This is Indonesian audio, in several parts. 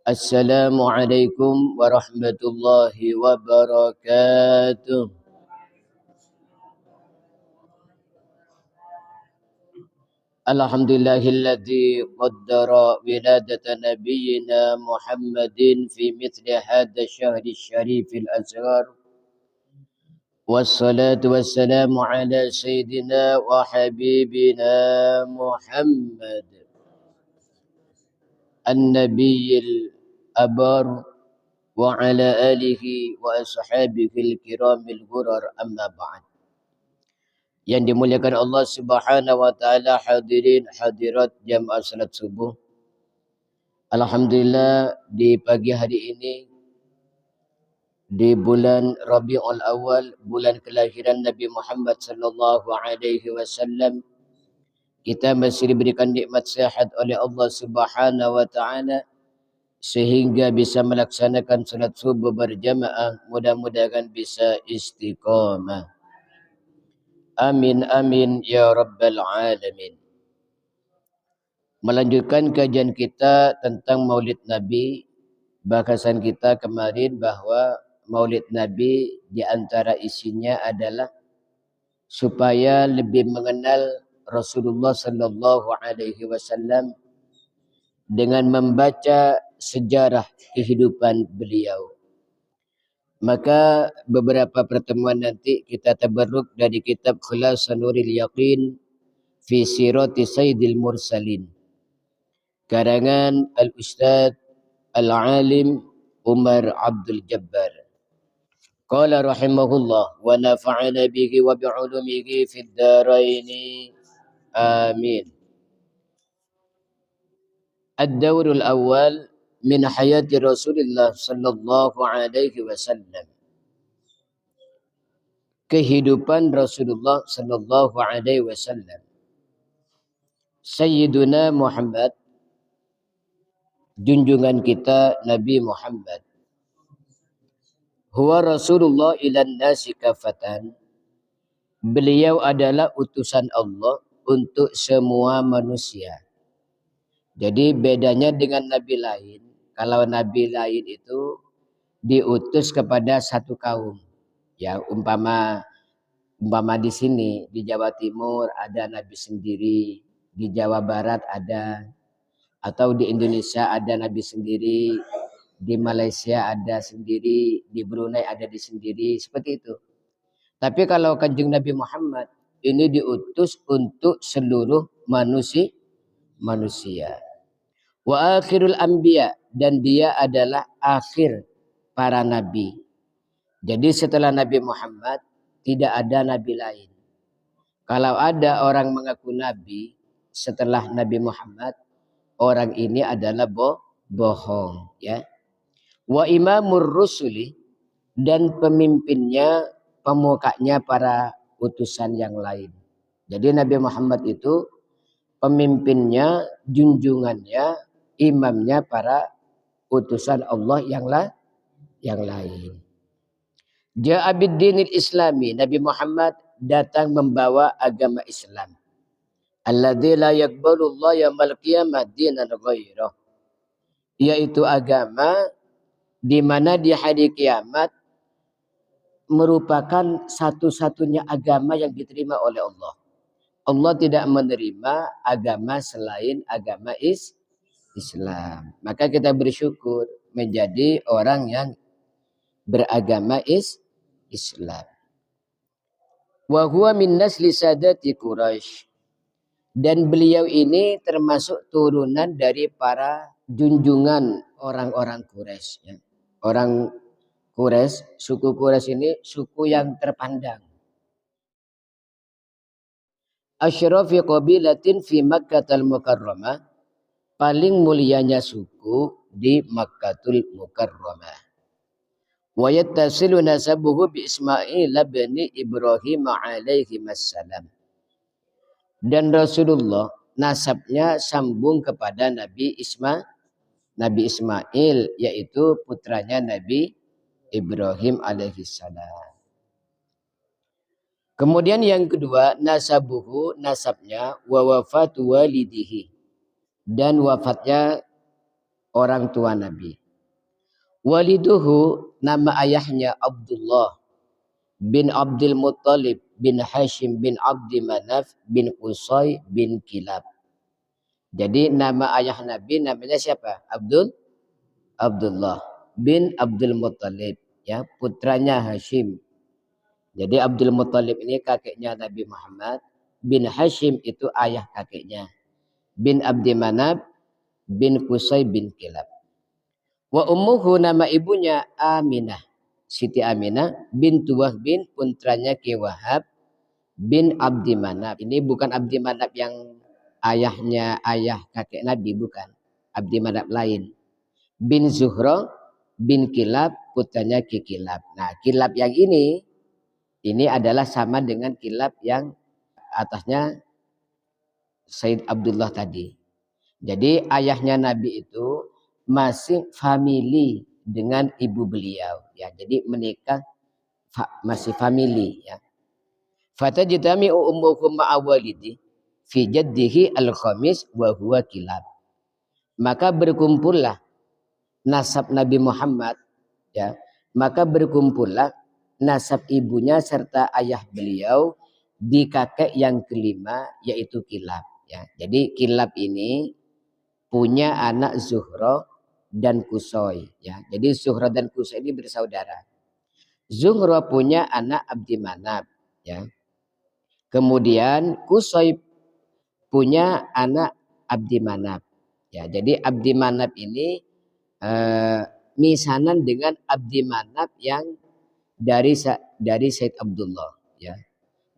Assalamualaikum warahmatullahi wabarakatuh. Alhamdulillahilladzi qaddara wiladata nabiyyina Muhammadin fi mithli hadha syahri syarifil azhar. Wassalatu wassalamu ala sayyidina wa habibina Muhammad an-nabiyil abar wa ala alihi wa ashabihil kiramil ghurar amma ba'd. Yang dimuliakan Allah Subhanahu wa taala, hadirin hadirat jamaah salat subuh. Alhamdulillah di pagi hari ini di bulan Rabiul Awal, bulan kelahiran Nabi Muhammad sallallahu alaihi wasallam, kita masih diberikan nikmat sehat oleh Allah Subhanahu wa taala sehingga bisa melaksanakan salat subuh berjamaah. Mudah-mudahan bisa istiqamah. Amin amin ya rabbal alamin. Melanjutkan kajian kita tentang Maulid Nabi. Bahasan kita kemarin bahwa Maulid Nabi di antara isinya adalah supaya lebih mengenal Rasulullah sallallahu alaihi wasallam dengan membaca sejarah kehidupan beliau. Maka beberapa pertemuan nanti kita tabarruk dari kitab Khulasan Nuril Yaqin fi Sirati Sayyidil Mursalin, karangan Al-Ustadz Al-Alim Umar Abdul Jabbar. Qala rahimahullah wa nafa'ana bihi wa bi'ulumihi fid dharaini. Amin. Ad-dawrul awal min hayati Rasulullah sallallahu alaihi wasallam. Kehidupan Rasulullah sallallahu alaihi wasallam. Sayyiduna Muhammad, junjungan kita Nabi Muhammad. Huwa Rasulullah ilan nasi kafatan. Beliau adalah utusan Allah untuk semua manusia. Jadi bedanya dengan nabi lain, kalau nabi lain itu diutus kepada satu kaum. Ya, umpama di sini di Jawa Timur ada nabi sendiri, di Jawa Barat ada, atau di Indonesia ada nabi sendiri, di Malaysia ada sendiri, di Brunei ada di sendiri, seperti itu. Tapi kalau Kanjeng Nabi Muhammad ini diutus untuk seluruh manusia. Wa akhirul anbiya, dan dia adalah akhir para nabi. Jadi setelah Nabi Muhammad tidak ada nabi lain. Kalau ada orang mengaku nabi setelah Nabi Muhammad, orang ini adalah bohong, ya. Wa imamur rusuli, dan pemimpinnya, pemukanya para utusan yang lain. Jadi Nabi Muhammad itu pemimpinnya, junjungannya, imamnya para utusan Allah yang lain. Ja'a bid-dinil islami, Nabi Muhammad datang membawa agama Islam. Alladzi la yaqbalu Allah yaumil qiyamah dinan ghairah, yaitu agama di mana di hari kiamat merupakan satu-satunya agama yang diterima oleh Allah. Allah tidak menerima agama selain agama Islam. Maka kita bersyukur menjadi orang yang beragama Islam. Wa huwa min nasli sadati Quraisy, dan beliau ini termasuk turunan dari para junjungan orang-orang Quraisy, ya. Orang Quraisy, suku Quraisy ini suku yang terpandang. Asyrafi qabilatin fi Makkahil Mukarramah, paling mulianya suku di Makkahul Mukarramah. Wa yattasilu nasabuhu bi Ismail bin Ibrahim alaihi wassalam. Dan Rasulullah nasabnya sambung kepada Nabi Ismail, yaitu putranya Nabi Ibrahim alaihissalam. Kemudian yang kedua, nasabuhu, nasabnya, wa wafatu walidihi, dan wafatnya orang tua Nabi. Waliduhu, nama ayahnya Abdullah bin Abdul Muttalib bin Hashim bin Abdi Manaf bin Qusay bin Kilab. Jadi nama ayah Nabi namanya siapa? Abdullah bin Abdul Muttalib, ya, putranya Hashim. Jadi Abdul Muttalib ini kakeknya Nabi Muhammad, bin Hashim itu ayah kakeknya, bin Abdi Manaf bin Qusay bin Kilab. Wa ummuhu, nama ibunya Aminah, Siti Aminah bintu Wahb bin, putranya Ki Wahab bin Abdi Manaf. Ini bukan Abdi Manaf yang ayahnya ayah kakek Nabi, bukan. Abdi Manaf lain. Bin Zuhra bin Kilab, putranya Ki Kilab. Nah, Kilab yang ini adalah sama dengan Kilab yang atasnya Sayyid Abdullah tadi. Jadi ayahnya Nabi itu masih famili dengan ibu beliau, ya. Jadi menikah masih famili, ya. Fatajtami'u ummuhum ma'a walidi fi jaddihi al-khamis wa huwa Kilab. Maka berkumpullah nasab Nabi Muhammad, ya. Maka berkumpullah nasab ibunya serta ayah beliau di kakek yang kelima, yaitu Kilab, ya. Jadi Kilab ini punya anak Zuhra dan Qusay, ya. Jadi Zuhra dan Qusay ini bersaudara. Zuhra punya anak Abdi Manaf, ya. Kemudian Qusay punya anak Abdi Manaf, ya. Jadi Abdi Manaf ini misanan dengan Abdi Manaf yang dari Said Abdullah, ya.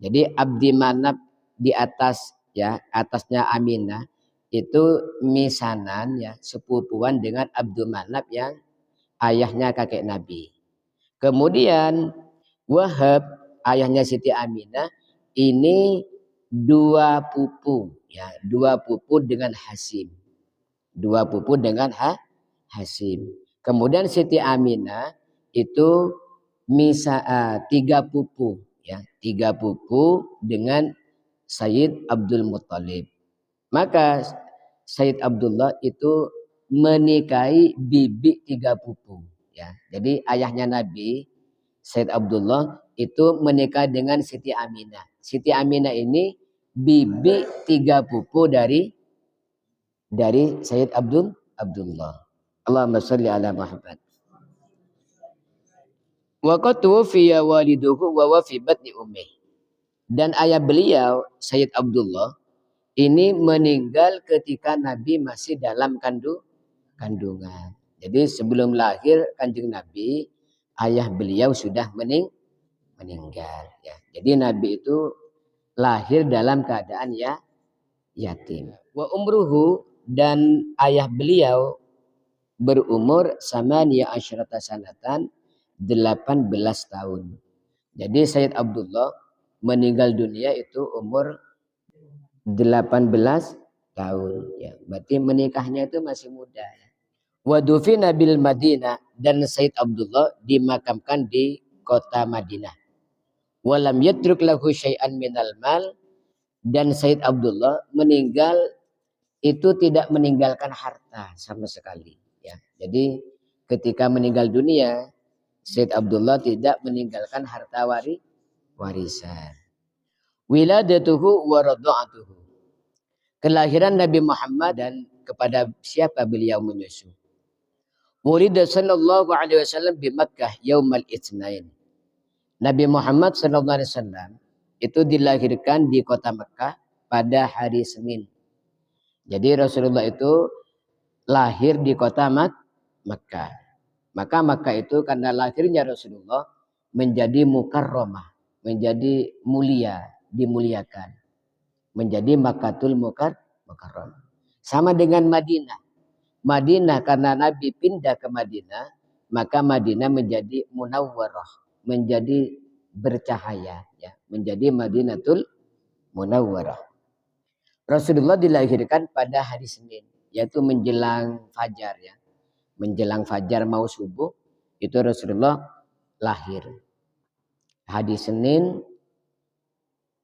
Jadi Abdi Manaf di atas, ya, atasnya Aminah itu misanan, ya, sepupuan dengan Abdul Manaf yang ayahnya kakek Nabi. Kemudian Wahab, ayahnya Siti Aminah, ini dua pupu, ya, dua pupu dengan Hashim. Dua pupu dengan Hashim. Kemudian Siti Aminah itu tiga pupu, ya, tiga pupu dengan Sayyid Abdul Muttalib. Maka Sayyid Abdullah itu menikahi bibi tiga pupu, ya. Jadi ayahnya Nabi Sayyid Abdullah itu menikah dengan Siti Aminah. Siti Aminah ini bibi tiga pupu dari Sayyid Abdullah. Allahumma sholli ala Muhammad. Wa qad tuwfiya waliduhu wa wa fi batni ummih. Dan ayah beliau Sayyid Abdullah ini meninggal ketika Nabi masih dalam kandungan. Jadi sebelum lahir Kanjeng Nabi, ayah beliau sudah meninggal, ya. Jadi Nabi itu lahir dalam keadaan yatim. Wa umruhu, dan ayah beliau berumur samaniya asyrata sanatan, 18 tahun. Jadi Sayyid Abdullah meninggal dunia itu umur 18 tahun, ya. Berarti menikahnya itu masih muda, ya. Wa dufina bil Madinah, dan Sayyid Abdullah dimakamkan di kota Madinah. Walam yatruk lahu syai'an minal mal, dan Sayyid Abdullah meninggal itu tidak meninggalkan harta sama sekali, ya. Jadi ketika meninggal dunia Sayyid Abdullah tidak meninggalkan harta warisan. Wiladatuhu wa radha'atuhu, kelahiran Nabi Muhammad dan kepada siapa beliau menyusu. Wulida sallallahu alaihi wasallam di Makkah yaumal itsnain. Nabi Muhammad sallallahu alaihi wasallam itu dilahirkan di kota Makkah pada hari Senin. Jadi Rasulullah itu lahir di kota Makkah. Maka Makkah itu karena lahirnya Rasulullah menjadi mukarramah, menjadi mulia, dimuliakan, menjadi Makkatul Mukarramah. Sama dengan Madinah. Madinah karena Nabi pindah ke Madinah, maka Madinah menjadi munawwarah, menjadi bercahaya, ya, menjadi Madinatul Munawwarah. Rasulullah dilahirkan pada hari Senin, yaitu menjelang fajar, ya. Menjelang fajar mau subuh itu Rasulullah lahir. Hari Senin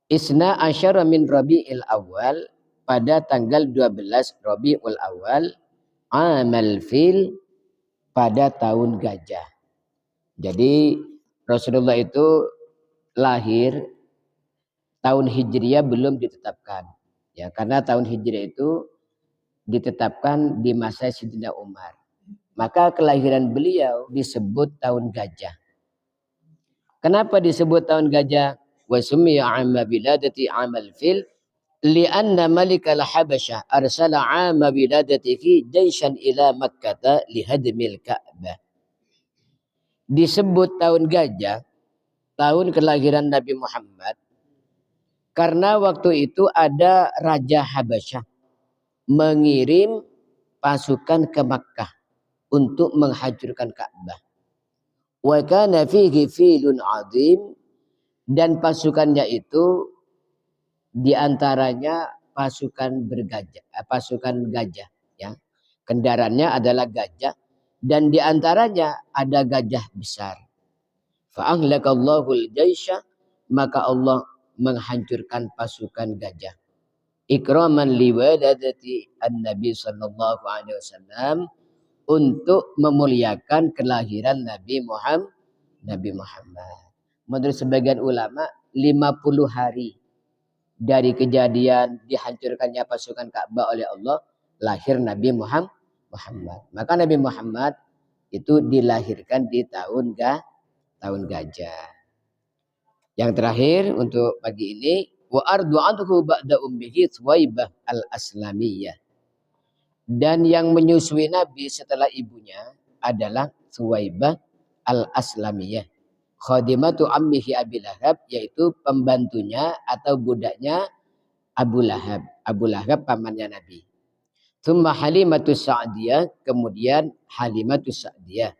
Isna asyara min Rabi'il Awal, pada tanggal 12 Rabi'ul Awal, amal fil, pada tahun gajah. Jadi Rasulullah itu lahir tahun Hijriah belum ditetapkan. Ya, karena tahun Hijriah itu ditetapkan di masa Sayyidina Umar. Maka kelahiran beliau disebut tahun gajah. Kenapa disebut tahun gajah? Wa summiya 'amma biladati 'amal fil li'anna malikal habasyah arsala 'amma biladatihi jaishan ila makkah lihadmil ka'bah. Disebut tahun gajah, tahun kelahiran Nabi Muhammad, karena waktu itu ada Raja Habasyah mengirim pasukan ke Makkah untuk menghancurkan Ka'bah. Wa kana fihi filun 'adzim, dan pasukannya itu diantaranya pasukan bergajah, pasukan gajah, ya. Kendaraannya adalah gajah, dan diantaranya ada gajah besar. Fa'ahlakallahu al-jaisha, maka Allah menghancurkan pasukan gajah. Ikraman liwaladati an-nabi sallallahu alaihi wasallam, untuk memuliakan kelahiran Nabi Muhammad. Menurut sebagian ulama 50 hari dari kejadian dihancurkannya pasukan Ka'bah oleh Allah, lahir Nabi Muhammad. Maka Nabi Muhammad itu dilahirkan di tahun gajah. Yang terakhir untuk pagi ini, wa ardu anhu ba'da ummihi Thuwaibah al-Aslamiyah. Dan yang menyusui Nabi setelah ibunya adalah Thuwaibah al-Aslamiyah. Khadimatu ammihi Abi Lahab, yaitu pembantunya atau budaknya Abu Lahab. Abu Lahab pamannya Nabi. Tsumma Halimatus Sa'diyah, kemudian Halimatus Sa'diyah.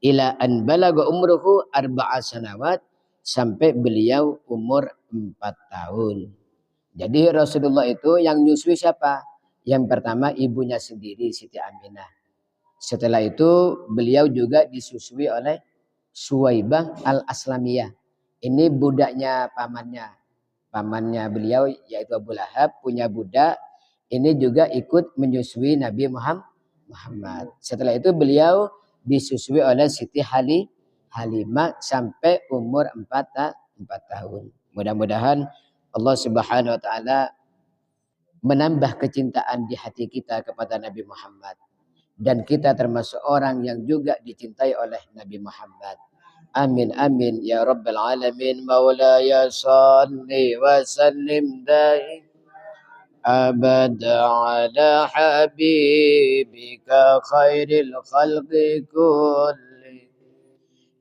Ila an balaga umruhu 4 sanawat, sampai beliau umur 4 tahun. Jadi Rasulullah itu yang nyusui siapa? Yang pertama ibunya sendiri, Siti Aminah. Setelah itu beliau juga disusui oleh Suwaibah al-Aslamiyah. Ini budaknya pamannya. Pamannya beliau yaitu Abu Lahab punya budak. Ini juga ikut menyusui Nabi Muhammad. Setelah itu beliau disusui oleh Siti Halimah sampai umur 4 tahun. Mudah-mudahan Allah Subhanahu wa taala menambah kecintaan di hati kita kepada Nabi Muhammad, dan kita termasuk orang yang juga dicintai oleh Nabi Muhammad. Amin amin ya rabbal alamin. Maulaya salli wa sallim daim abada ala habibika khairil khalqi kulli.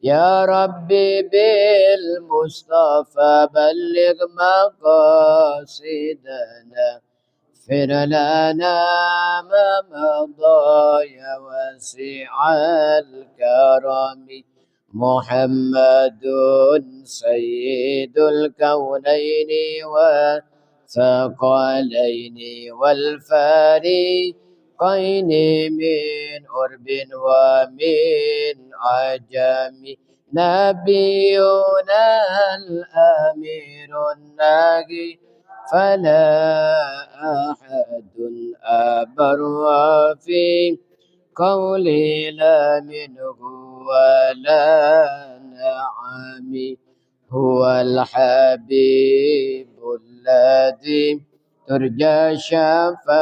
Ya Rabbi bil Mustafa balligh maqasidana اغفر لنا ما مضى يا واسع الكرم. محمد سيد الكونين والثقلين والفريقين من قرب ومن عجم. نبينا الأمير الناجي فلا أحد أبر في قولي لا منه ولا نعم. هو الحبيب الذي ترجى شفاعته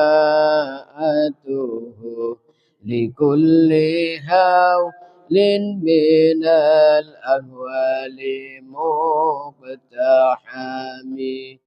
لكل هول من الأهوال